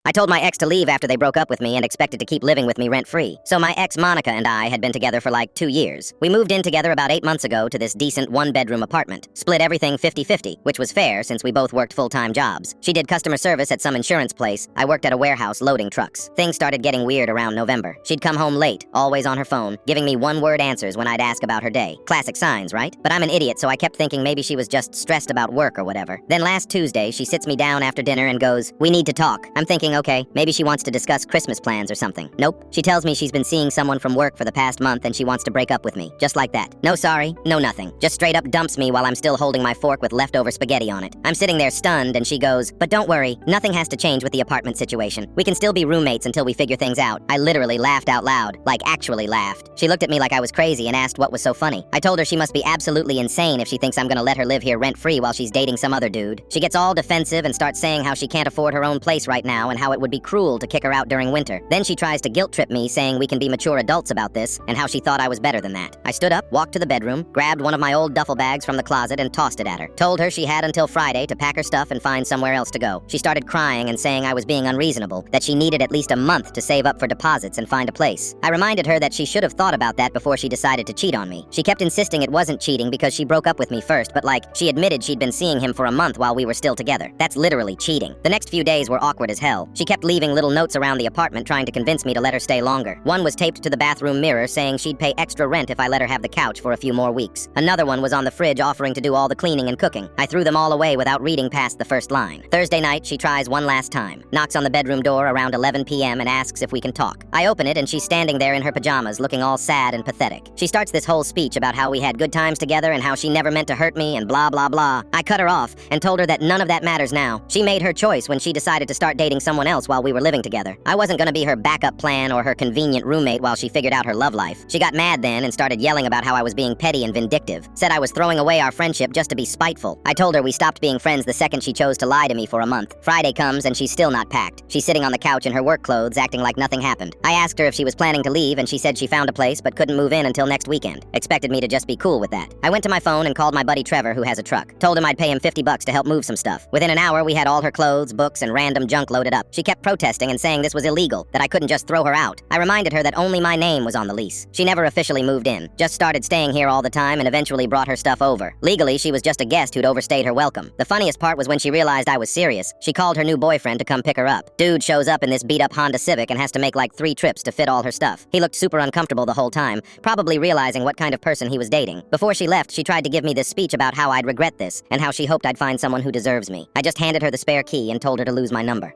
I told my ex to leave after they broke up with me and expected to keep living with me rent-free. So my ex Monica and I had been together for like 2 years. We moved in together about 8 months ago to this decent one-bedroom apartment. Split everything 50-50, which was fair since we both worked full-time jobs. She did customer service at some insurance place. I worked at a warehouse loading trucks. Things started getting weird around November. She'd come home late, always on her phone, giving me one-word answers when I'd ask about her day. Classic signs, right? But I'm an idiot, so I kept thinking maybe she was just stressed about work or whatever. Then last Tuesday, she sits me down after dinner and goes, "We need to talk." I'm thinking, okay, maybe she wants to discuss Christmas plans or something. Nope. She tells me she's been seeing someone from work for the past month and she wants to break up with me. Just like that. No sorry, no nothing. Just straight up dumps me while I'm still holding my fork with leftover spaghetti on it. I'm sitting there stunned and she goes, "But don't worry, nothing has to change with the apartment situation. We can still be roommates until we figure things out." I literally laughed out loud, like actually laughed. She looked at me like I was crazy and asked what was so funny. I told her she must be absolutely insane if she thinks I'm gonna let her live here rent-free while she's dating some other dude. She gets all defensive and starts saying how she can't afford her own place right now and how it would be cruel to kick her out during winter. Then she tries to guilt trip me, saying we can be mature adults about this and how she thought I was better than that. I stood up, walked to the bedroom, grabbed one of my old duffel bags from the closet and tossed it at her. Told her she had until Friday to pack her stuff and find somewhere else to go. She started crying and saying I was being unreasonable, that she needed at least a month to save up for deposits and find a place. I reminded her that she should have thought about that before she decided to cheat on me. She kept insisting it wasn't cheating because she broke up with me first, but like, she admitted she'd been seeing him for a month while we were still together. That's literally cheating. The next few days were awkward as hell. She kept leaving little notes around the apartment trying to convince me to let her stay longer. One was taped to the bathroom mirror saying she'd pay extra rent if I let her have the couch for a few more weeks. Another one was on the fridge offering to do all the cleaning and cooking. I threw them all away without reading past the first line. Thursday night, she tries one last time, knocks on the bedroom door around 11 p.m. and asks if we can talk. I open it and she's standing there in her pajamas looking all sad and pathetic. She starts this whole speech about how we had good times together and how she never meant to hurt me and blah blah blah. I cut her off and told her that none of that matters now. She made her choice when she decided to start dating someone else while we were living together. I wasn't gonna be her backup plan or her convenient roommate while she figured out her love life. She got mad then and started yelling about how I was being petty and vindictive. Said I was throwing away our friendship just to be spiteful. I told her we stopped being friends the second she chose to lie to me for a month. Friday comes and she's still not packed. She's sitting on the couch in her work clothes acting like nothing happened. I asked her if she was planning to leave and she said she found a place but couldn't move in until next weekend. Expected me to just be cool with that. I went to my phone and called my buddy Trevor who has a truck. Told him I'd pay him $50 to help move some stuff. Within an hour we had all her clothes, books, and random junk loaded up. She kept protesting and saying this was illegal, that I couldn't just throw her out. I reminded her that only my name was on the lease. She never officially moved in, just started staying here all the time and eventually brought her stuff over. Legally, she was just a guest who'd overstayed her welcome. The funniest part was when she realized I was serious. She called her new boyfriend to come pick her up. Dude shows up in this beat-up Honda Civic and has to make like 3 trips to fit all her stuff. He looked super uncomfortable the whole time, probably realizing what kind of person he was dating. Before she left, she tried to give me this speech about how I'd regret this and how she hoped I'd find someone who deserves me. I just handed her the spare key and told her to lose my number.